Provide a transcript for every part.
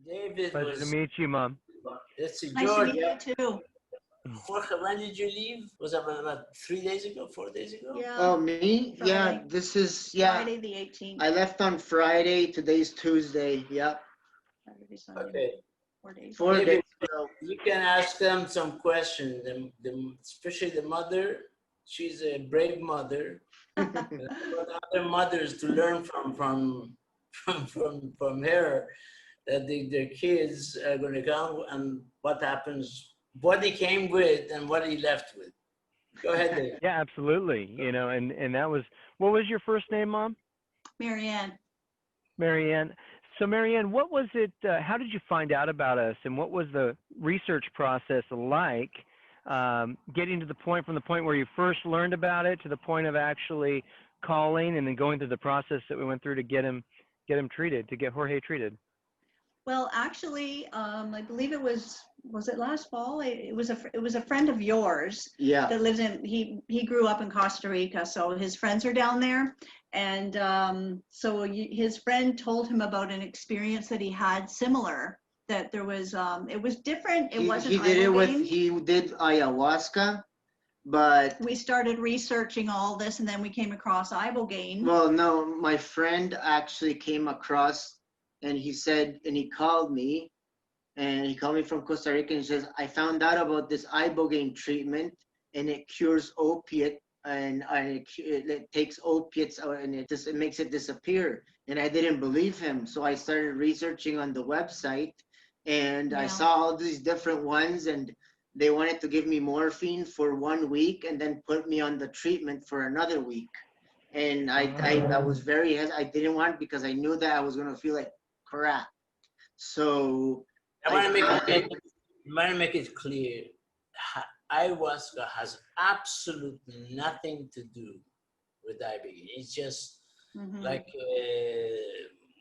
David Pleasure to was, meet you, Mom. let's see, Nice to meet Georgia. you too. Jorge, when did you leave? Was that about 3 days ago, 4 days ago? Yeah. Oh, me? Friday. Yeah, this is, yeah. Friday the 18th. I left on Friday. Today's Tuesday. Yep. Saturday, Sunday, Okay. 4 days. 4 David, days ago. you can ask them some questions. Especially the mother, she's a brave mother. For other mothers to learn from her, that their kids are going to come and what happens, what he came with and what he left with. Go ahead, Dave. Yeah, absolutely. You know, and that was, what was your first name, Mom? Marianne. Marianne. So Marianne, what was it, how did you find out about us, and what was the research process like, getting to the point, from the point where you first learned about it to the point of actually calling and then going through the process that we went through to get him treated, to get Jorge treated? Well, actually, I believe it was it last fall? It was a friend of yours Yeah. that lives in, he grew up in Costa Rica, so his friends are down there. And so his friend told him about an experience that he had similar, that there was, it was different. It wasn't Ibogaine. He did ayahuasca, but. We started researching all this and then we came across Ibogaine. Well, no, my friend actually came across, and he said, and he called me from Costa Rica, and he says, I found out about this Ibogaine treatment, and it cures opiate, and it takes opiates out, and it makes it disappear. And I didn't believe him, so I started researching on the website, and I saw all these different ones, and they wanted to give me morphine for 1 week and then put me on the treatment for another week. And I was very, I didn't want it because I knew that I was going to feel like crap. So I want to make it clear. Ayahuasca has absolutely nothing to do with Ibogaine. It's just like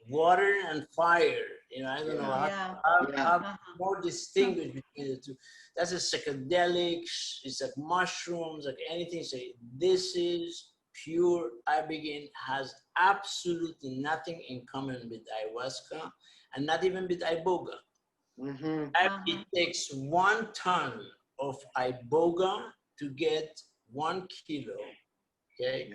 water and fire. You know, I don't know how more distinguish between the two. That's a psychedelics. It's like mushrooms, like anything. So this is pure Ibogaine. Has absolutely nothing in common with ayahuasca, and not even with iboga. It takes 1 ton of iboga to get 1 kilo. Okay.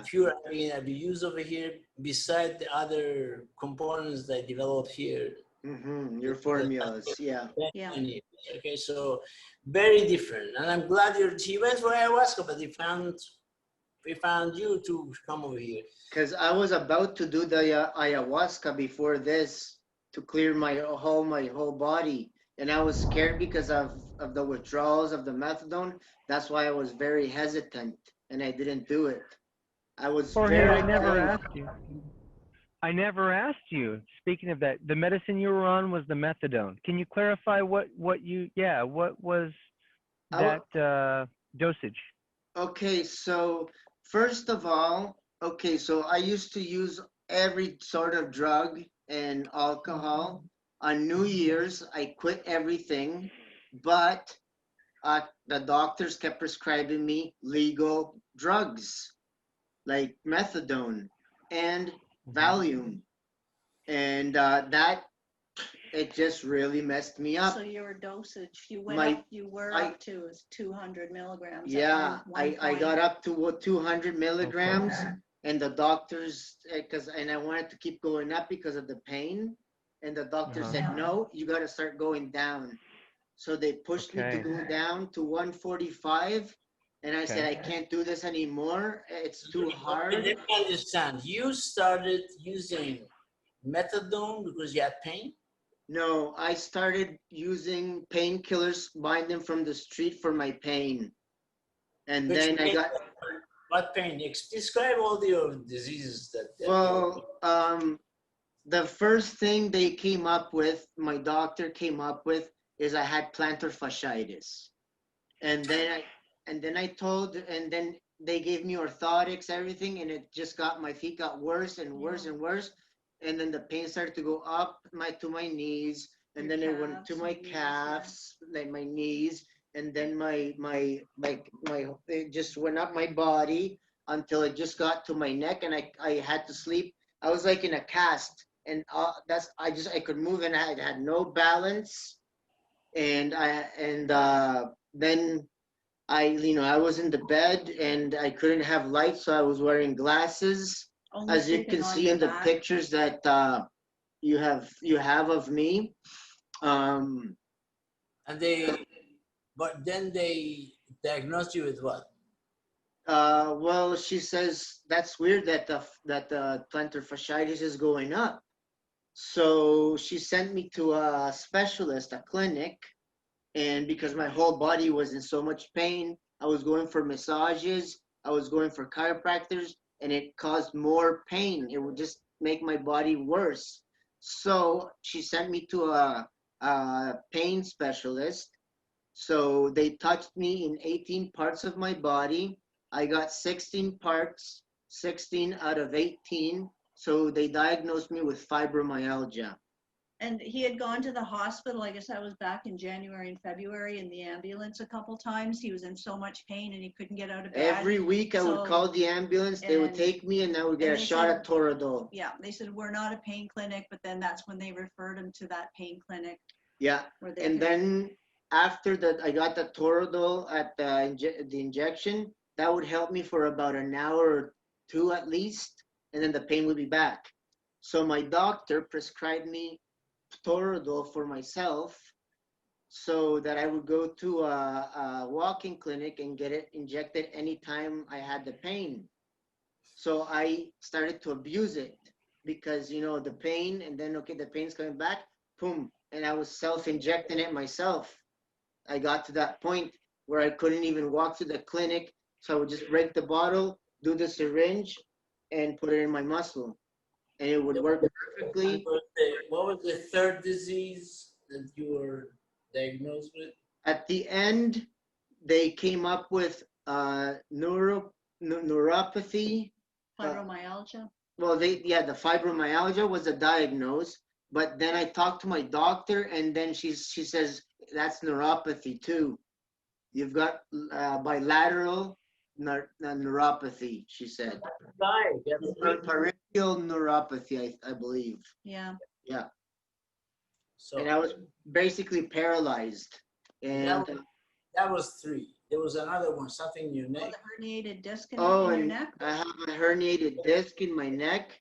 Pure Ibogaine that we use over here, beside the other components that I developed here. Your formulas, Okay, so very different, and I'm glad he went for ayahuasca, but we found you to come over here. Because I was about to do the ayahuasca before this to clear my whole body, and I was scared because of the withdrawals of the methadone. That's why I was very hesitant, and I didn't do it. I was Jorge, I never asked you. Speaking of that, the medicine you were on was the methadone. Can you clarify what was that dosage? Okay, so first of all, so I used to use every sort of drug and alcohol. On New Year's, I quit everything, but the doctors kept prescribing me legal drugs like methadone and Valium, and that it just really messed me up. So your dosage, you were up to is 200 milligrams. Yeah, I got up to 200 milligrams, and the doctors, and I wanted to keep going up because of the pain, and the doctor said, no, you got to start going down. So they pushed me to go down to 145. And I said, I can't do this anymore. It's too hard. Let me understand. You started using methadone because you had pain? No, I started using painkillers, buying them from the street for my pain. And then I got... What pain? Describe all your diseases. The first thing they came up with, my doctor came up with, is I had plantar fasciitis. And then they gave me orthotics, everything, and it just my feet got worse and worse and worse. And then the pain started to go up to my knees, and then it went to my calves, like my knees, and then it just went up my body until it just got to my neck, and I had to sleep. I was like in a cast, and I could move, and I had no balance, and then I was in the bed and I couldn't have light, so I was wearing glasses, as you can see in the pictures that you have of me. And but then they diagnosed you with what? Well, she says that's weird that the plantar fasciitis is going up. So she sent me to a specialist, a clinic, and because my whole body was in so much pain, I was going for massages, I was going for chiropractors, and it caused more pain. It would just make my body worse. So she sent me to a pain specialist. So they touched me in 18 parts of my body. I got 16 parts, 16 out of 18. So they diagnosed me with fibromyalgia. And he had gone to the hospital, I guess that was back in January and February, in the ambulance a couple times. He was in so much pain and he couldn't get out of bed. Every week I would call the ambulance, they would take me, and I would get a shot at Toradol. Yeah, they said, we're not a pain clinic, but then that's when they referred him to that pain clinic. Yeah, and then after that, I got the Toradol at the injection. That would help me for about an hour or two at least, and then the pain would be back. So my doctor prescribed me Toradol for myself, so that I would go to a walk-in clinic and get it injected anytime I had the pain. So I started to abuse it because, the pain, and then, okay, the pain's coming back, boom, and I was self-injecting it myself. I got to that point where I couldn't even walk to the clinic, so I would just break the bottle, do the syringe, and put it in my muscle. And it would work perfectly. What was the third disease that you were diagnosed with? At the end, they came up with neuropathy. Fibromyalgia? The fibromyalgia was a diagnosis, but then I talked to my doctor, and then she says, that's neuropathy too. You've got bilateral neuropathy, she said. Peripheral neuropathy, I believe. Yeah. Yeah. And I was basically paralyzed. And that was 3. There was another one, something in your neck. Oh, the herniated disc in your neck? I have a herniated disc in my neck,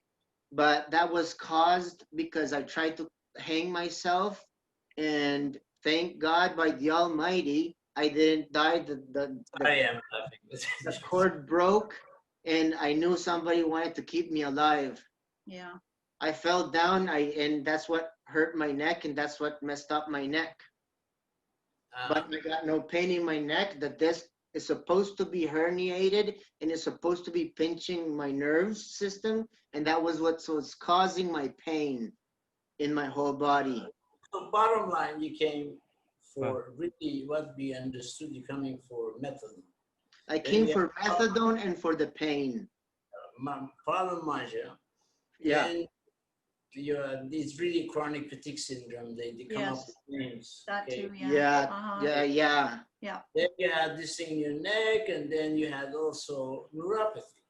but that was caused because I tried to hang myself, and thank God by the Almighty, I didn't die. The cord broke, and I knew somebody wanted to keep me alive. Yeah. I fell down, and that's what hurt my neck, and that's what messed up my neck. But I got no pain in my neck. The disc is supposed to be herniated, and it's supposed to be pinching my nerves system, and that was what was causing my pain in my whole body. So bottom line, you came for really what we understood, you coming for methadone. I came for methadone and for the pain. Fibromyalgia. Yeah. And these really chronic fatigue syndrome, they come up with names. That too, yeah. Then you had this thing in your neck, and then you had also neuropathy.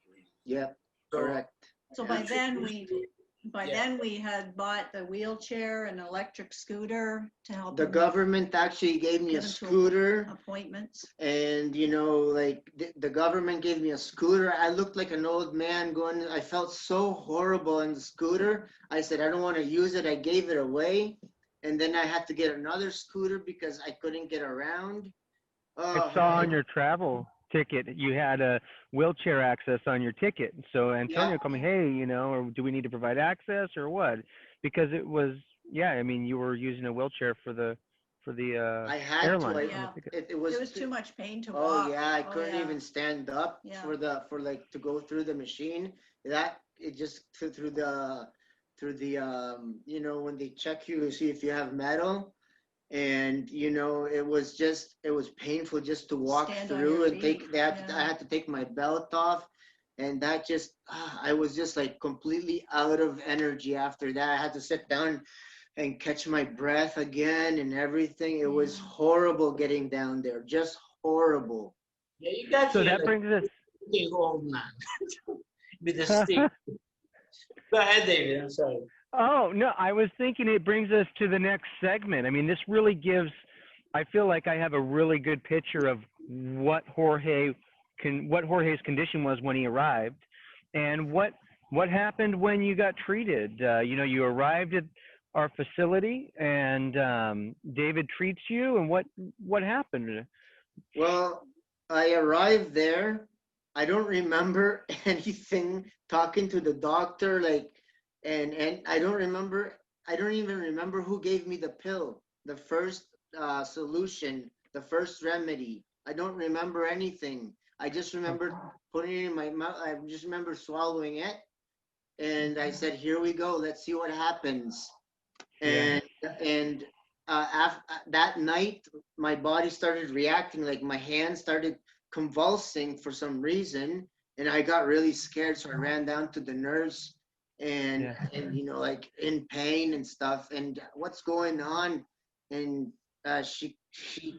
Yeah, correct. So by then we had bought the wheelchair and electric scooter to help. The government actually gave me a scooter. Appointments. And the government gave me a scooter. I looked like an old man going. I felt so horrible in the scooter. I said, I don't want to use it. I gave it away. And then I had to get another scooter because I couldn't get around. I saw on your travel ticket you had a wheelchair access on your ticket. So Antonio called me, hey, or do we need to provide access or what? Because it was, you were using a wheelchair for the I had airline. It was too much pain to walk. walk. I couldn't even stand up to go through the machine. It just through the when they check you to see if you have metal. And it was painful just to walk through and I had to take my belt off, and that just I was just like completely out of energy after that. I had to sit down and catch my breath again and everything. It was horrible getting down there, just horrible. Yeah, you got so that brings us old man with a stick. Go ahead, David. I'm sorry. Oh, no, I was thinking it brings us to the next segment. I mean, this really gives, I feel like I have a really good picture of what Jorge's condition was when he arrived, and what happened when you got treated. You know, you arrived at our facility, and David treats you, and what happened? Well, I arrived there. I don't remember anything talking to the doctor, like, and I don't remember. I don't even remember who gave me the pill, the first solution, the first remedy. I don't remember anything. I just remember putting it in my mouth. I just remember swallowing it, and I said, "Here we go. Let's see what happens." Yeah. And after that night, my body started reacting, like my hands started convulsing for some reason, and I got really scared. So I ran down to the nurse, and you know, like in pain and stuff, and what's going on? And she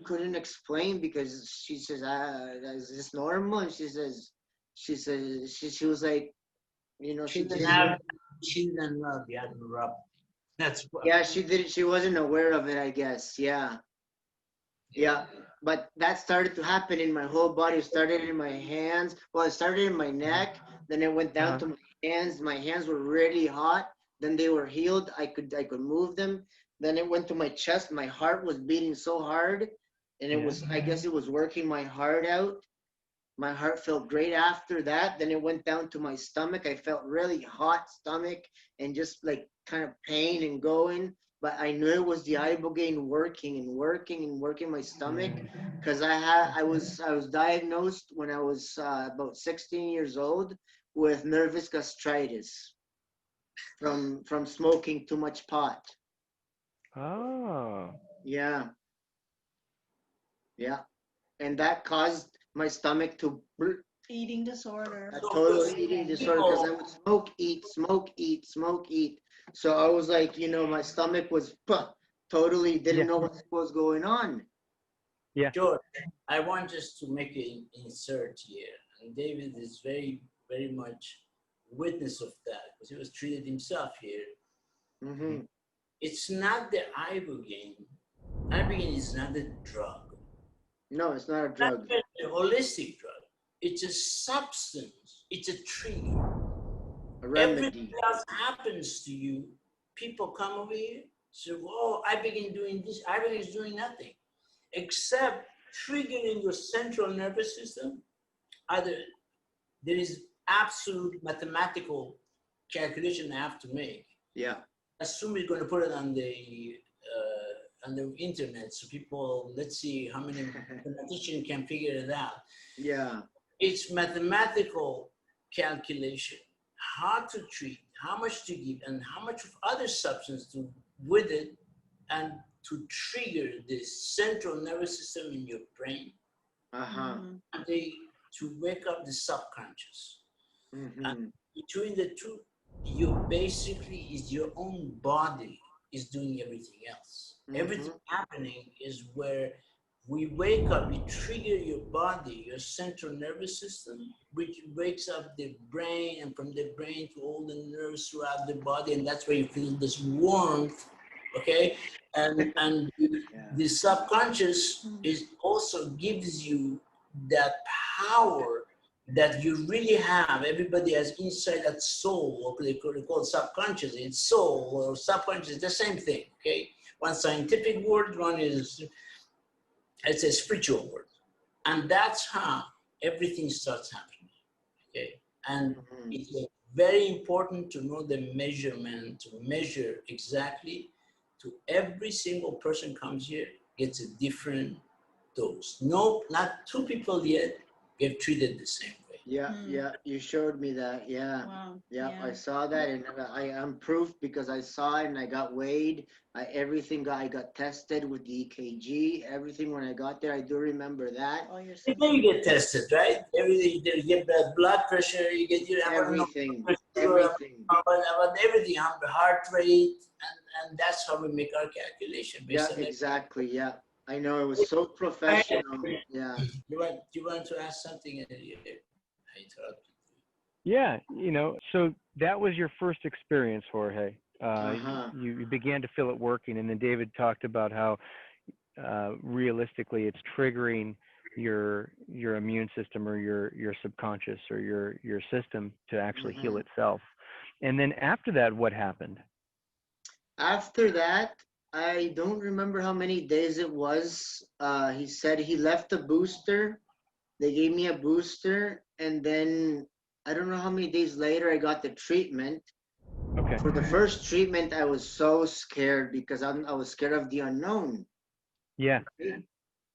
couldn't explain, because she says, "Is this normal?" And she was like, you know, She didn't have, she didn't love, you had to rub. That's what. Yeah, she did. She wasn't aware of it, I guess. Yeah. Yeah. But that started to happen in my whole body. It started in my hands. Well, it started in my neck. Then it went down to my hands. My hands were really hot. Then they were healed. I could move them. Then it went to my chest. My heart was beating so hard. And it was, I guess it was working my heart out. My heart felt great after that. Then it went down to my stomach. I felt really hot stomach and just like kind of pain and going. But I knew it was the Ibogaine working my stomach, because I was diagnosed when I was about 16 years old with nervous gastritis from smoking too much pot. Oh. Yeah. Yeah. And that caused my stomach to Eating disorder. a total eating disorder, because I would smoke, eat. So I was like, you know, my stomach was totally didn't know what was going on. Yeah. George, I want just to make an insert here. And David is very, very much witness of that, because he was treated himself here. Mm-hmm. It's not the Ibogaine. Ibogaine is not a drug. No, it's not a drug. It's not a holistic drug. It's a substance. It's a trigger. A remedy. Everything else happens to you. People come over here, say, "Oh, Ibogaine doing this." Ibogaine is doing nothing except triggering your central nervous system. Either there is absolute mathematical calculation I have to make. Yeah. Assume you're going to put it on the internet, so people, let's see how many mathematicians can figure it out. Yeah. It's mathematical calculation, how to treat, how much to give, and how much of other substance to with it, and to trigger this central nervous system in your brain. And to wake up the subconscious. And between the two, you basically is your own body is doing everything else. Everything happening is where we wake up, we trigger your body, your central nervous system, which wakes up the brain, and from the brain to all the nerves throughout the body, and that's where you feel this warmth, okay? And the subconscious is also gives you that power that you really have. Everybody has inside that soul, or they call it subconscious. It's soul or subconscious, the same thing, okay? One scientific word, one is, it's a spiritual word. And that's how everything starts happening, okay? And it's very important to know the measurement, to measure exactly. To every single person comes here, gets a different dose. No, not two people yet get treated the same way. Yeah, yeah, you showed me that. Yeah. Wow. Yeah, Yeah. I saw that, and I am proof, because I saw it and I got weighed. I got tested with the EKG, everything when I got there. I do remember that. Oh, you're You know, you get tested, right? Everything, you get blood pressure, you get your everything, everything, the heart rate, and that's how we make our calculation. Yeah, exactly. Yeah, I know, it was so professional. Yeah. You want to ask something? I interrupted. Yeah, you know, so that was your first experience, Jorge. you began to feel it working. And then David talked about how realistically it's triggering your immune system or your subconscious or your system to actually heal itself. And then after that, what happened? After that, I don't remember how many days it was. He said he left a booster. They gave me a booster, and then I don't know how many days later I got the treatment. Okay. For the first treatment, I was so scared because I was scared of the unknown. Yeah.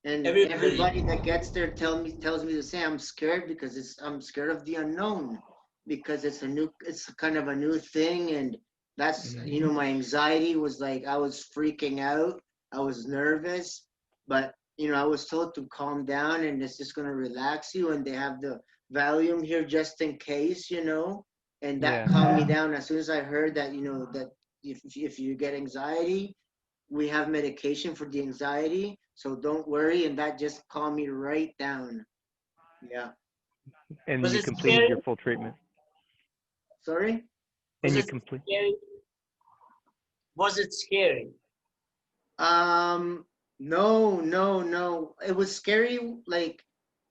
And everybody that gets there tells me the same. I'm scared because I'm scared of the unknown, because it's kind of a new thing, and that's my anxiety was like I was freaking out. I was nervous, but I was told to calm down and it's just gonna relax you, and they have the Valium here just in case, and that calmed me down. As soon as I heard that, that if you get anxiety, we have medication for the anxiety, so don't worry, and that just calmed me right down. Yeah. And you completed your full treatment. Sorry? And you complete. Was it scary? No. It was scary, like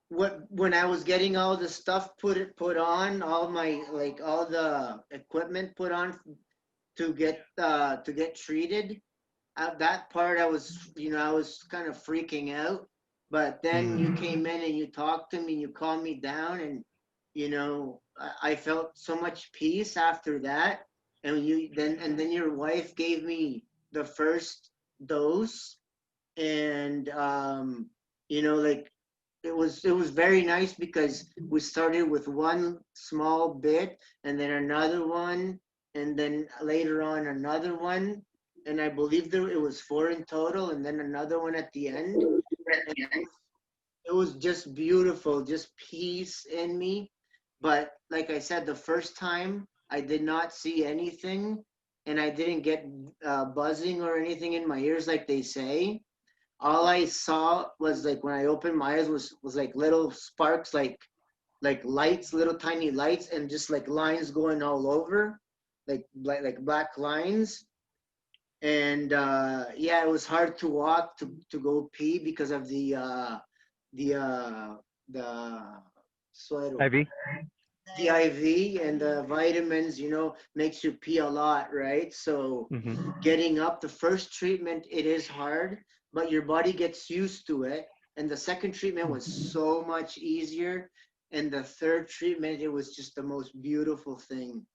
when I was getting all the stuff put on, all the equipment put on to get treated. At that part, I was kind of freaking out. But then you came in and you talked to me and you calmed me down, and I felt so much peace after that. And then your wife gave me the first dose, and like it was very nice because we started with one small bit, and then another one, and then later on another one, and I believe it was 4 in total, and then another one at the end. It was just beautiful, just peace in me. But like I said, the first time I did not see anything, and I didn't get buzzing or anything in my ears like they say. All I saw was, like, when I opened my eyes was like little sparks, like lights, little tiny lights, and just like lines going all over, like black lines. And it was hard to walk to go pee because of the suero. IV? The IV and the vitamins, makes you pee a lot, right? So getting up, the first treatment, it is hard, but your body gets used to it. And the second treatment was so much easier. And the third treatment, it was just the most beautiful thing.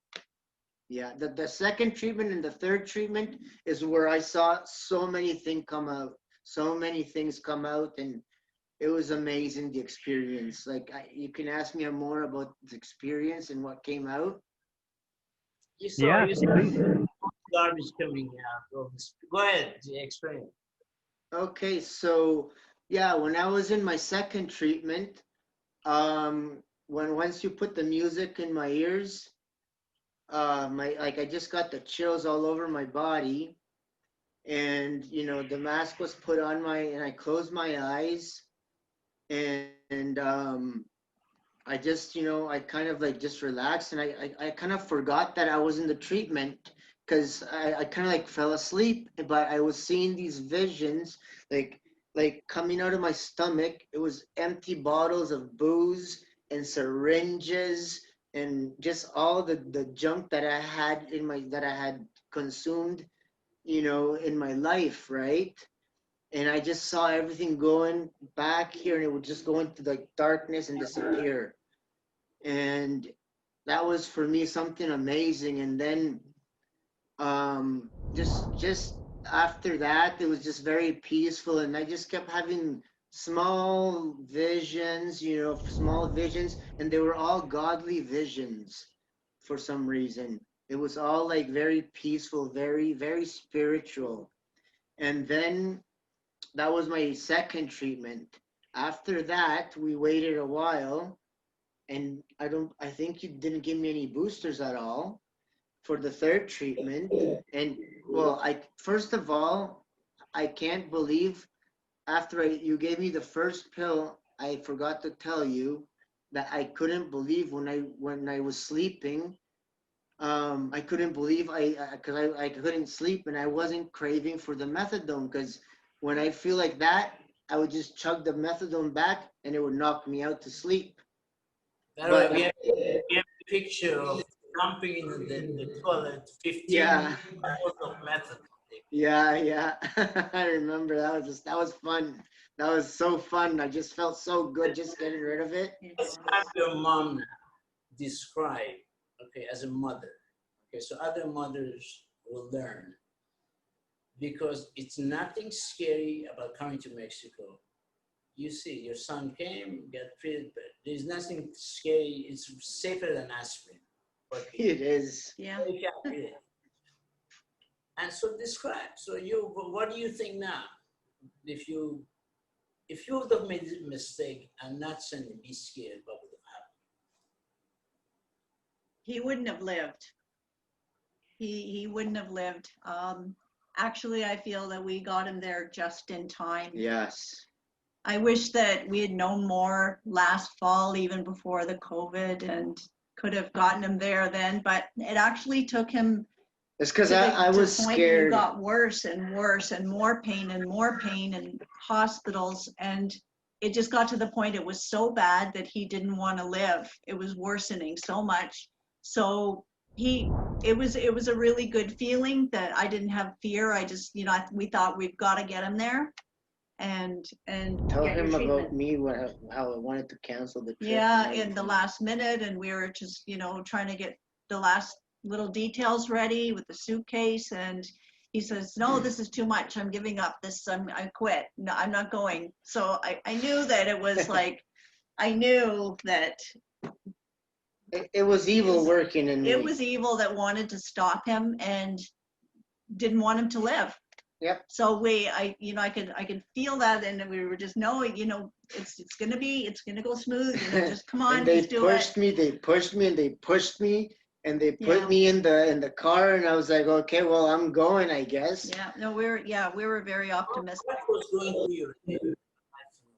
Yeah, the second treatment and the third treatment is where I saw so many things come out. And it was amazing, the experience. Like, you can ask me more about the experience and what came out. You saw garbage coming out. Go ahead, explain. Okay, so yeah, when I was in my second treatment, once you put the music in my ears, I just got the chills all over my body, and the mask was put on and I closed my eyes, and I just I kind of like just relaxed, and I kind of forgot that I was in the treatment, because I kind of like fell asleep, but I was seeing these visions, like coming out of my stomach. It was empty bottles of booze and syringes and just all the junk that I had consumed, in my life, right? And I just saw everything going back here, and it would just go into like darkness and disappear. And that was for me something amazing. And then just after that, it was just very peaceful, and I just kept having small visions, and they were all godly visions for some reason. It was all like very peaceful, very, very spiritual. And then that was my second treatment. After that, we waited a while, and I think you didn't give me any boosters at all for the third treatment. And well, first of all, I can't believe, after you gave me the first pill, I forgot to tell you that I couldn't believe when I was sleeping, I couldn't believe because I couldn't sleep, and I wasn't craving for the methadone, because when I feel like that, I would just chug the methadone back and it would knock me out to sleep. But we have a picture of jumping in the toilet, 15 bottles of methadone. Yeah. I remember that was fun. That was so fun. I just felt so good just getting rid of it. Let's have your mom now describe, okay, as a mother. Okay, so other mothers will learn, because it's nothing scary about coming to Mexico. You see, your son came, got treated, but there's nothing scary. It's safer than aspirin. It is. Yeah. And so describe. So what do you think now? If you would have made a mistake and not suddenly be scared, what would have happened? He wouldn't have lived. He wouldn't have lived. Actually, I feel that we got him there just in time. Yes. I wish that we had known more last fall, even before the COVID, and could have gotten him there then. But it actually took him. It's because I was scared. It got worse and worse, and more pain and hospitals, and it just got to the point it was so bad that he didn't want to live. It was worsening so much. So it was a really good feeling that I didn't have fear. I just, we thought we've got to get him there. And tell him about me, how I wanted to cancel the trip. Yeah, in the last minute, and we were just trying to get the last little details ready with the suitcase, and he says, no, this is too much, I'm giving up this, I quit, no, I'm not going. So I knew that it was like, I knew that it was evil working in me. It was evil that wanted to stop him and didn't want him to live. Yep. So I could feel that, and we were just knowing, it's gonna go smooth. Just come on, they just do it. They pushed me, and they pushed me, and they put me in the car, and I was like, okay, well, I'm going, I guess. Yeah. No, we were very optimistic. What was going through your head?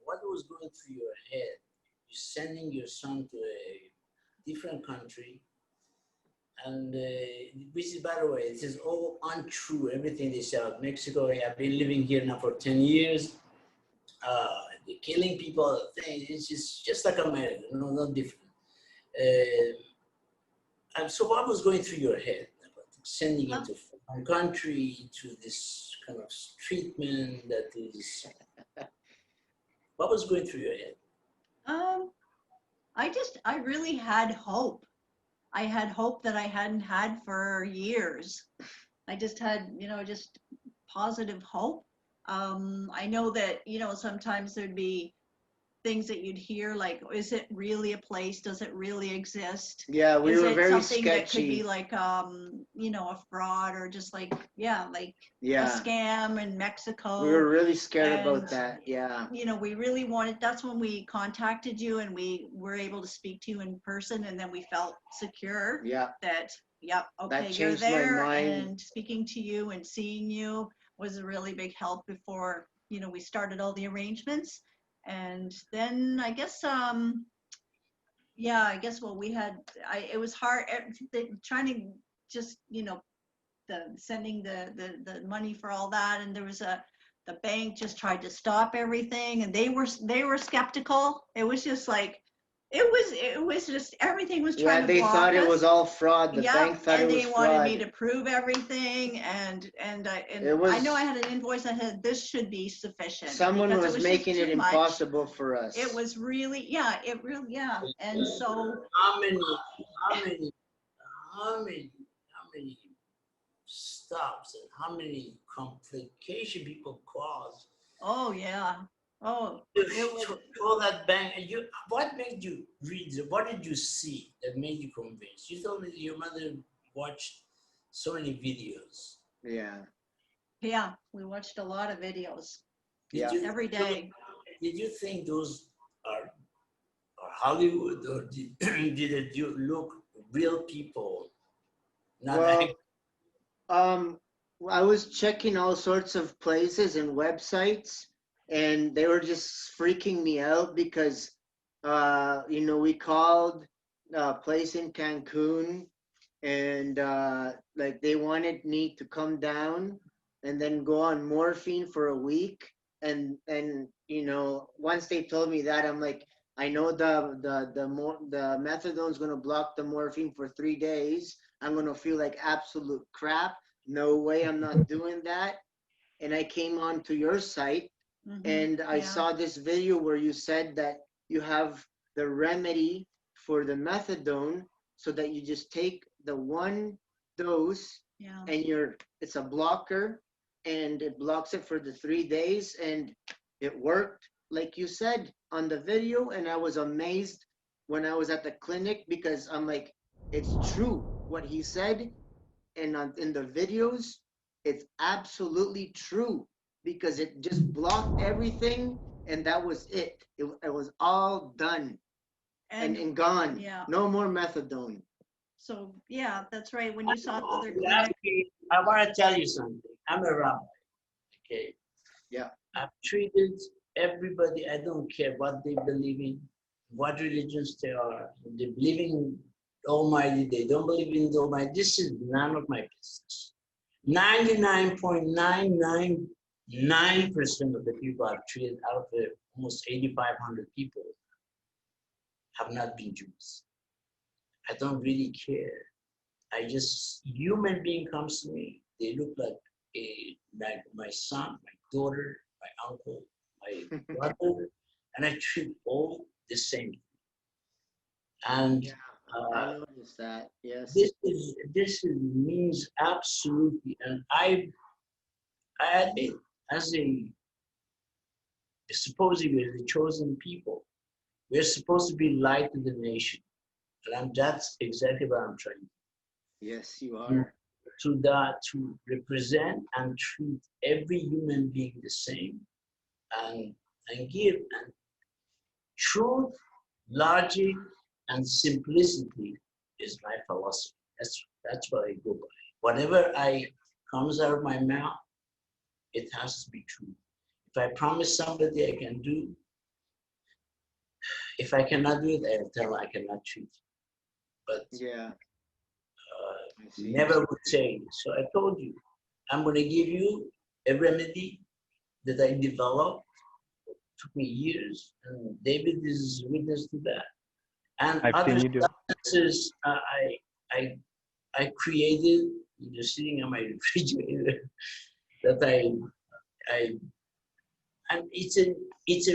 What was going through your head? You're sending your son to a different country. And which is, by the way, this is all untrue, everything they say about Mexico. I've been living here now for 10 years. They're killing people, it's just like America, not different. And so what was going through your head about sending him to a foreign country, to this kind of treatment that is, what was going through your head? I really had hope. I had hope that I hadn't had for years. I just had, just positive hope. I know that, sometimes there'd be things that you'd hear, like, is it really a place? Does it really exist? Yeah, we were very something sketchy. That could be like, a fraud, or just like, a scam in Mexico. We were really scared about that. Yeah. We really wanted, that's when we contacted you, and we were able to speak to you in person, and then we felt secure. Yeah. That, okay, you're there, and speaking to you and seeing you was a really big help before, we started all the arrangements. And then I guess, we had, it was hard trying to just, sending the money for all that. And there was the bank just tried to stop everything, and they were skeptical. It was just like, it was just, everything was trying to block us. Yeah, they thought it was all fraud. The bank thought it was fraud. And they wanted me to prove everything, and I know I had an invoice that had, this should be sufficient. Someone was making it impossible for us. It was really, and so. How many stops and how many complications people cause? Oh, yeah. Oh, all that bank. What made you read? What did you see that made you convinced? You told me your mother watched so many videos. Yeah. Yeah, we watched a lot of videos. Every day. Did you think those are Hollywood, or did you look real people? I was checking all sorts of places and websites, and they were just freaking me out because, we called a place in Cancun, and like they wanted me to come down and then go on morphine for a week. And you know, once they told me that, I'm like, I know the methadone's gonna block the morphine for 3 days. I'm gonna feel like absolute crap. No way, I'm not doing that. And I came on to your site, and I saw this video where you said that you have the remedy for the methadone, so that you just take the one dose, and it's a blocker, and it blocks it for the 3 days, and it worked like you said on the video. And I was amazed when I was at the clinic, because I'm like, it's true what he said, and in the videos, it's absolutely true, because it just blocked everything, and that was it. It was all done and gone. Yeah. No more methadone. So yeah, that's right. When you saw the other clinic, I want to tell you something. I'm a rabbi. Okay. Yeah. I've treated everybody. I don't care what they believe in, what religions they are. They believe in Almighty. They don't believe in the Almighty. This is none of my business. 99.999% of the people I've treated out of the almost 8,500 people have not been Jews. I don't really care. I just, human being comes to me, they look like my son, my daughter, my uncle, my brother, and I treat all the same. And I noticed that. Yes. This means absolutely, and I admit, as supposedly we're the chosen people, we're supposed to be light to the nation, and that's exactly what I'm trying to do. Yes, you are. To represent and treat every human being the same, and give truth, logic, and simplicity is my philosophy. That's what I go by. Whatever comes out of my mouth, it has to be true. If I promise somebody I can do, if I cannot do it, I'll tell I cannot treat. But never would say. So I told you, I'm going to give you a remedy that I developed. It took me years, and David is witness to that. And I've other seen you do. substances I created, just sitting on my refrigerator, that and it's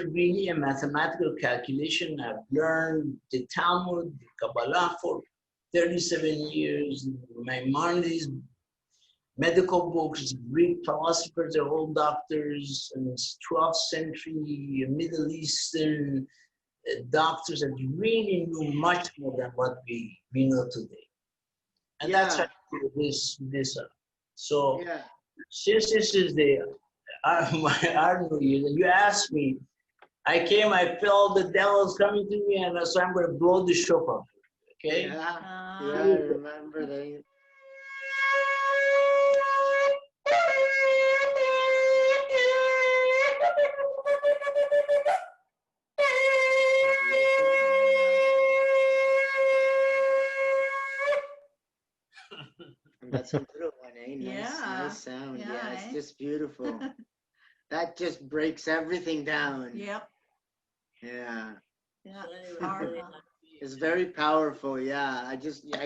really a mathematical calculation. I've learned the Talmud, the Kabbalah for 37 years. My mind is medical books, Greek philosophers, they're all doctors, and 12th century Middle Eastern doctors that really knew much more than what we know today. And that's how this up. So since this is the Arno year, you asked me, I came, I felt the devil's coming to me, and so I'm going to blow the shofar. Okay? Yeah, I remember that. That's a little one, eh? Nice sound. Yeah, it's just beautiful. That just breaks everything down. Yep. Yeah. Yeah. It's very powerful. Yeah. I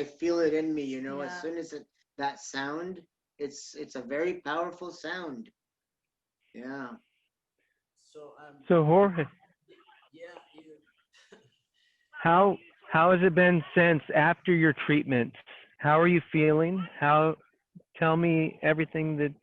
feel it in me, you know, as soon as that sound, it's a very powerful sound. Yeah. So Jorge. How has it been since after your treatment? How are you feeling? Tell me everything that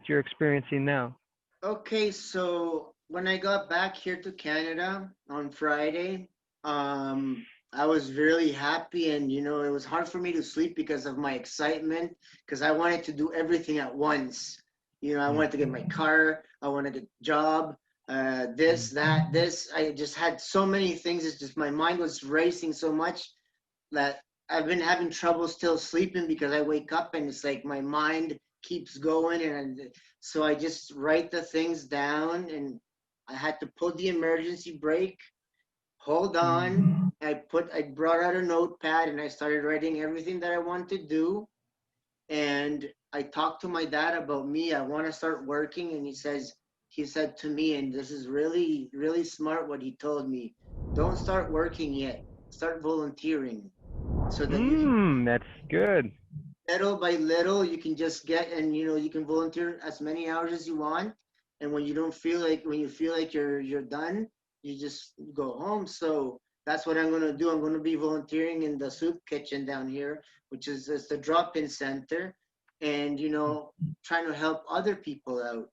you're experiencing now. Okay, so when I got back here to Canada on Friday, I was really happy, and you know, it was hard for me to sleep because of my excitement, because I wanted to do everything at once. You know, I wanted to get my car, I wanted to get a job, this, that, this. I just had so many things. It's just my mind was racing so much that I've been having trouble still sleeping, because I wake up and it's like my mind keeps going, and so I just write the things down, and I had to pull the emergency brake. hold on. I brought out a notepad and I started writing everything that I want to do. And I talked to my dad about me. I want to start working. And he said to me, and this is really, really smart what he told me, don't start working yet. Start volunteering. So that you can, That's good. little by little, you can just get, and you can volunteer as many hours as you want. And when you feel like you're done, you just go home. So that's what I'm gonna do. I'm gonna be volunteering in the soup kitchen down here, which is the drop-in center, and trying to help other people out.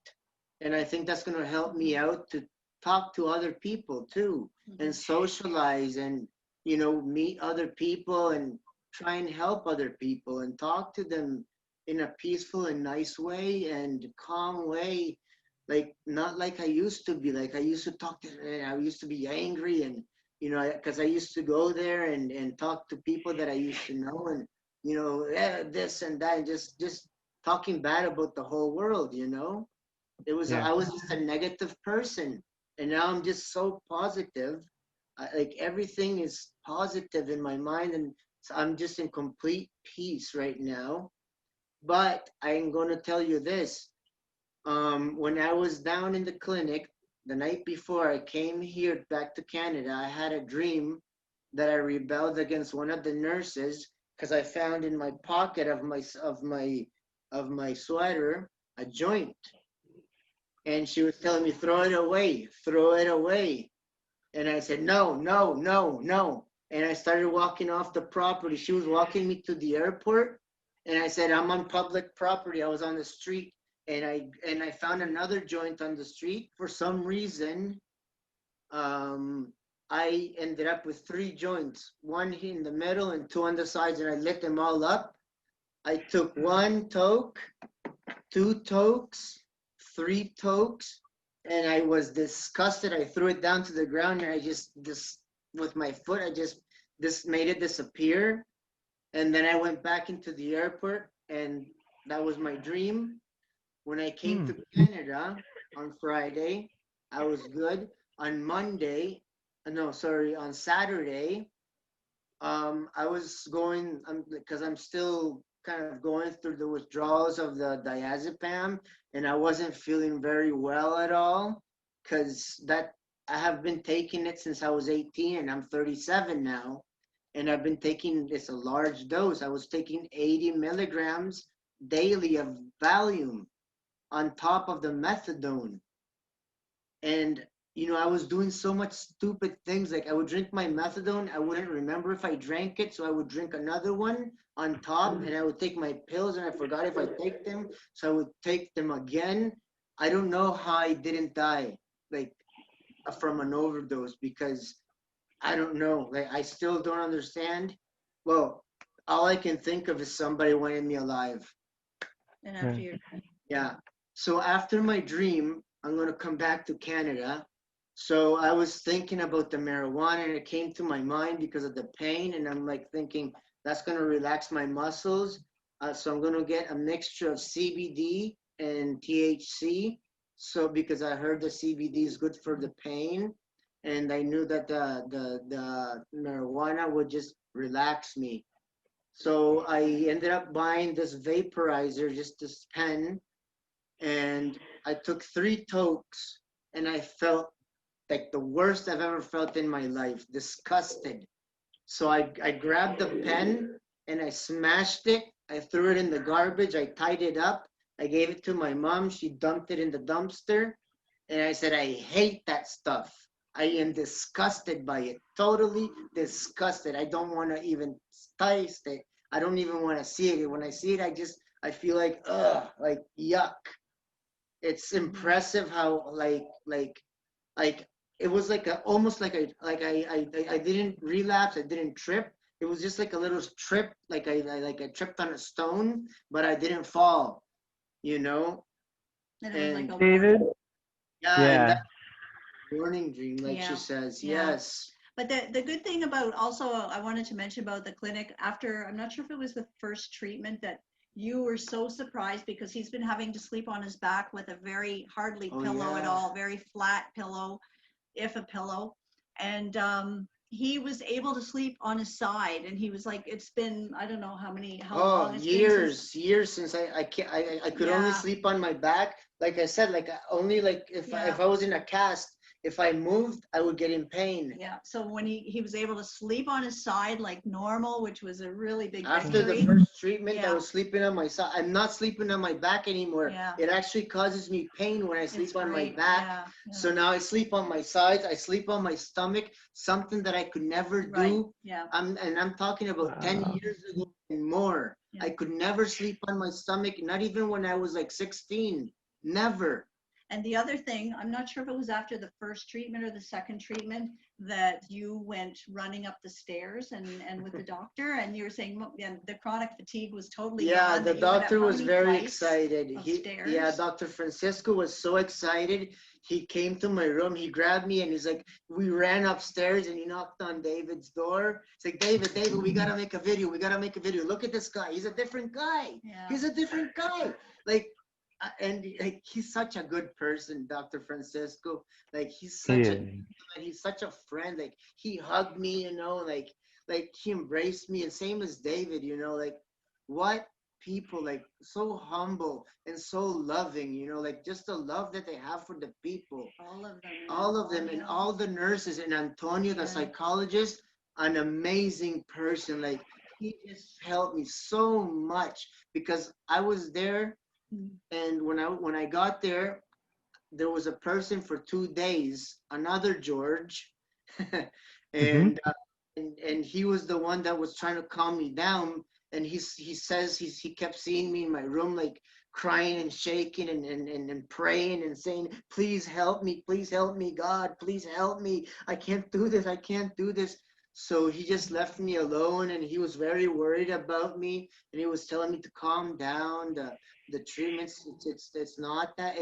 And I think that's gonna help me out to talk to other people too, and socialize, and meet other people, and try and help other people and talk to them in a peaceful and nice way and calm way, like not like I used to be. Like I used to talk to, and I used to be angry, and because I used to go there and talk to people that I used to know, and this and that, and just talking bad about the whole world. Yeah. I was just a negative person, and now I'm just so positive. Like everything is positive in my mind, and so I'm just in complete peace right now. But I'm going to tell you this. When I was down in the clinic the night before I came here back to Canada, I had a dream that I rebelled against one of the nurses because I found in my pocket of my sweater a joint, and she was telling me, throw it away, throw it away. And I said, no, no, no, no. And I started walking off the property. She was walking me to the airport. And I said, I'm on public property. I was on the street. And I found another joint on the street. For some reason, I ended up with 3 joints, one here in the middle and 2 on the sides. And I lit them all up. I took 1 toke, 2 tokes, 3 tokes, and I was disgusted. I threw it down to the ground, and I just with my foot, I just made it disappear. And then I went back into the airport, and that was my dream. When I came to Canada on Friday, I was good. On on Saturday, I was going, because I'm still kind of going through the withdrawals of the diazepam, and I wasn't feeling very well at all, because I have been taking it since I was 18, and I'm 37 now, and I've been taking this a large dose. I was taking 80 milligrams daily of Valium on top of the methadone. And I was doing so much stupid things. Like I would drink my methadone, I wouldn't remember if I drank it, so I would drink another one on top, and I would take my pills, and I forgot if I take them, so I would take them again. I don't know how I didn't die, like from an overdose, because I don't know. Like I still don't understand. Well, all I can think of is somebody wanted me alive. And after your Yeah. So after my dream, I'm going to come back to Canada. So I was thinking about the marijuana, and it came to my mind because of the pain. And I'm like thinking that's going to relax my muscles. So I'm going to get a mixture of CBD and THC. So because I heard the CBD is good for the pain, and I knew that the marijuana would just relax me. So I ended up buying this vaporizer, just this pen, and I took 3 tokes, and I felt like the worst I've ever felt in my life, disgusted. So I grabbed the pen and I smashed it. I threw it in the garbage. I tied it up. I gave it to my mom. She dumped it in the dumpster. And I said, I hate that stuff. I am disgusted by it, totally disgusted. I don't want to even taste it. I don't even want to see it. When I see it, I feel like, ugh, like yuck. It's impressive how like it was like almost like I didn't relapse, I didn't trip. It was just like a little trip, like I tripped on a stone, but I didn't fall, you know. and it was like a David? Yeah, and Yeah. that warning dream, like she says, Yeah. yes. But the good thing about, also I wanted to mention about the clinic, after, I'm not sure if it was the first treatment, that you were so surprised because he's been having to sleep on his back with a very hardly pillow at all, very flat pillow, if a pillow. And he was able to sleep on his side, and he was like, it's been, I don't know how long. long it's Years since I could only sleep on my back. Like I said, like only like if I was in a cast, if I moved, I would get in pain. Yeah. So when he was able to sleep on his side like normal, which was a really big After victory. the first treatment, I was sleeping on my side. I'm not sleeping on my back anymore. Yeah. It actually causes me pain when I sleep on my back. Yeah. So now I sleep on my sides. I sleep on my stomach, something that I could never do. Yeah. I'm talking about 10 years ago and more. I could never sleep on my stomach, not even when I was like 16. Never. And the other thing, I'm not sure if it was after the first treatment or the second treatment that you went running up the stairs and with the doctor, and you were saying the chronic fatigue was totally gone. The doctor was very excited. Upstairs. Dr. Francisco was so excited. He came to my room, he grabbed me, and he's like, we ran upstairs, and he knocked on David's door. It's like, David, we gotta make a video. Look at this guy. He's a different guy. Yeah. He's a different guy. Like, and like, he's such a good person, Dr. Francisco. Like, he's such a friend. Like, he hugged me, you know, like he embraced me, and same as David, you know, like, what people, like, so humble and so loving, you know, like, just the love that they have for the people. All of them, and all the nurses, and Antonio, the psychologist, an amazing person. Like, he just helped me so much because I was there. And when I got there, there was a person for 2 days, another George, and he was the one that was trying to calm me down. And he says he kept seeing me in my room, like crying and shaking and praying and saying, please help me, God, please help me. I can't do this. So he just left me alone, and he was very worried about me, and he was telling me to calm down. The treatments, it's not that.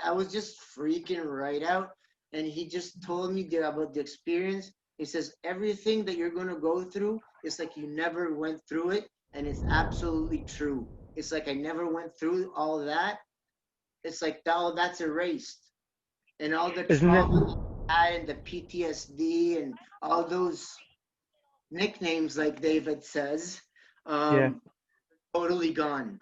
I was just freaking right out, and he just told me about the experience. He says everything that you're gonna go through is like you never went through it, and it's absolutely true. It's like I never went through all that. It's like all that's erased, and all the trauma and the PTSD and all those nicknames, like David says, totally gone.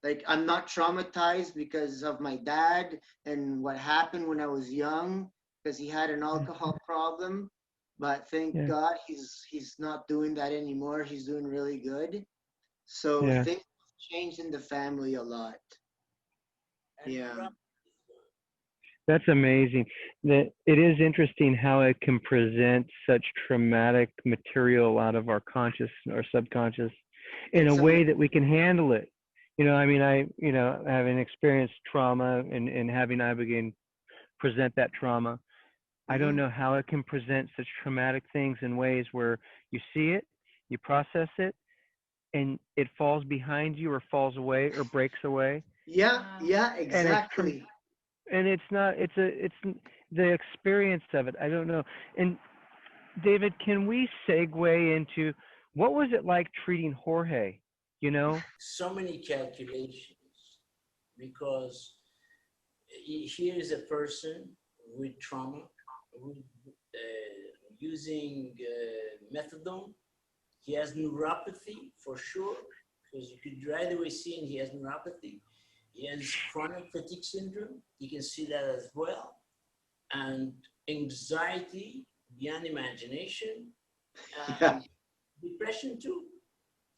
Like, I'm not traumatized because of my dad and what happened when I was young, because he had an alcohol problem. But thank God he's not doing that anymore. He's doing really good. So things have changed in the family a lot. Yeah. That's amazing. That it is interesting how it can present such traumatic material out of our conscious or subconscious in a way that we can handle it. You know, I mean, having experienced trauma and having Ibogaine present that trauma, I don't know how it can present such traumatic things in ways where you see it, you process it, and it falls behind you or falls away or breaks away. Yeah, exactly. And it's the experience of it. I don't know. And David, can we segue into what was it like treating Jorge? You know, so many calculations, because here is a person with trauma, using methadone. He has neuropathy for sure, because you could right away see he has neuropathy. He has chronic fatigue syndrome. You can see that as well. And anxiety beyond imagination. And depression too.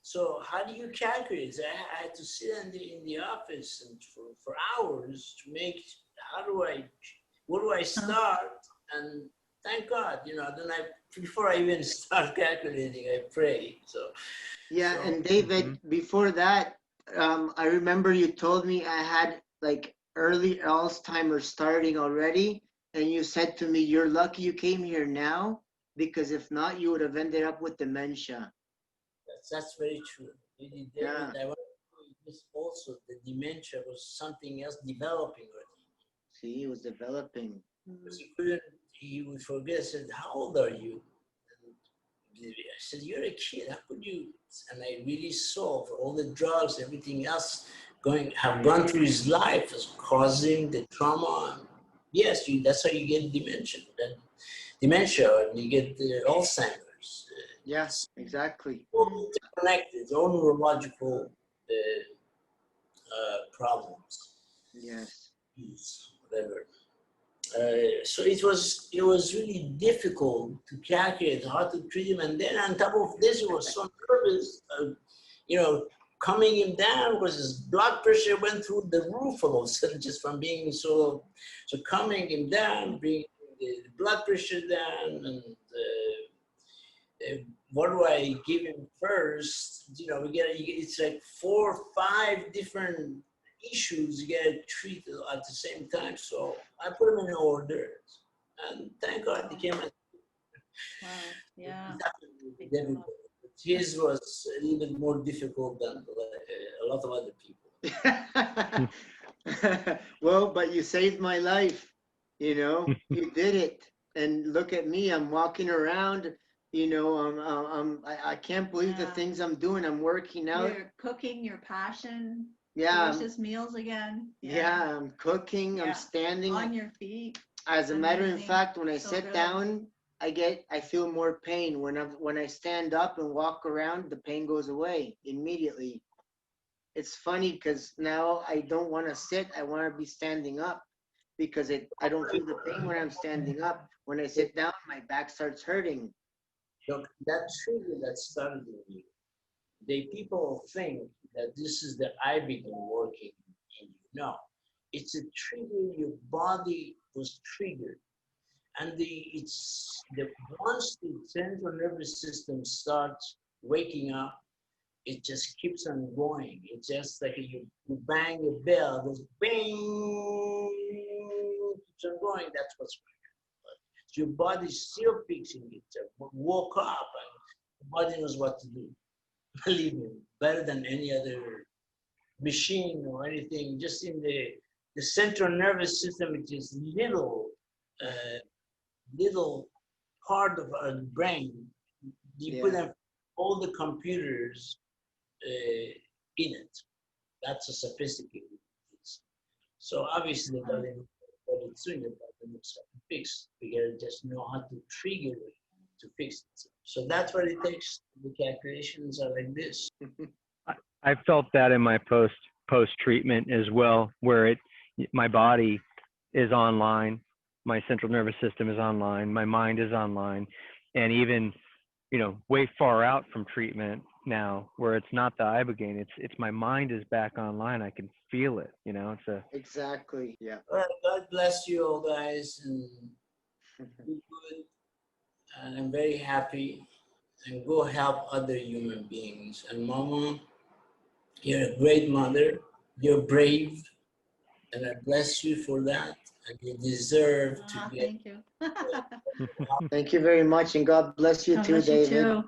So how do you calculate? I had to sit in the office and for hours to make, where do I start? And thank God, you know, then before I even start calculating, I pray. And David, before that, I remember you told me I had like early Alzheimer's starting already. And you said to me, you're lucky you came here now, because if not, you would have ended up with dementia. That's very true. I want to say also the dementia was something else developing already. See, it was developing. He would forget. I said, how old are you? And I said, you're a kid. How could you? And I really saw for all the drugs, everything else have gone through his life as causing the trauma. Yes, that's how you get dementia. Then dementia and you get Alzheimer's. Yes, exactly. All interconnected, all neurological problems. Yes. Whatever. So it was really difficult to calculate how to treat him, and then on top of this, he was so nervous, calming him down because his blood pressure went through the roof all of a sudden just from being so calming him down, bringing the blood pressure down, and what do I give him first? It's like 4 or 5 different issues you get treated at the same time. So I put them in order, and thank God he came. Wow. Yeah. His was a little bit more difficult than a lot of other people. Well, but you saved my life. You did it, and look at me. I'm walking around. I can't believe the things I'm doing. I'm working out. You're cooking, your passion. Yeah. Delicious meals again. Yeah, I'm cooking. I'm standing on your feet. As a matter of fact, when I sit down, I feel more pain. When I stand up and walk around, the pain goes away immediately. It's funny because now I don't want to sit. I want to be standing up because I don't feel the pain when I'm standing up. When I sit down, my back starts hurting. Look, that trigger that started in you, people think that this is the Ibogaine working in you. No, it's a trigger. Your body was triggered, and once the central nervous system starts waking up, it just keeps on going. It's just like you bang a bell, it goes bing, keeps on going. That's what's going on. Your body's still fixing it. Woke up, and the body knows what to do. Believe me, better than any other machine or anything. Just in the central nervous system, which is little part of our brain. You put them all the computers in it. That's a sophisticated piece. So obviously, the body knows what it's doing, the body knows how to fix. We gotta just know how to trigger it to fix it. So that's what it takes. The calculations are like this. I felt that in my post treatment as well, where my body is online, my central nervous system is online, my mind is online, and even way far out from treatment now, where it's not the Ibogaine, it's my mind is back online. I can feel it. Exactly. Yeah. Well, God bless you all, guys, and be good. And I'm very happy. And go help other human beings. And Mama, you're a great mother. You're brave, and I bless you for that. And you deserve to get. Thank you. Thank you very much, and God bless you too, David. You too.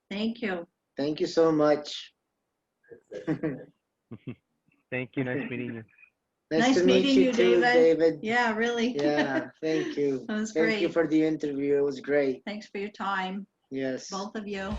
Thank you. Thank you so much. Thank you. Nice meeting you. Nice to meet you too, David. Yeah, really. Yeah, thank you. That was great. Thank you for the interview. It was great. Thanks for your time. Yes. Both of you.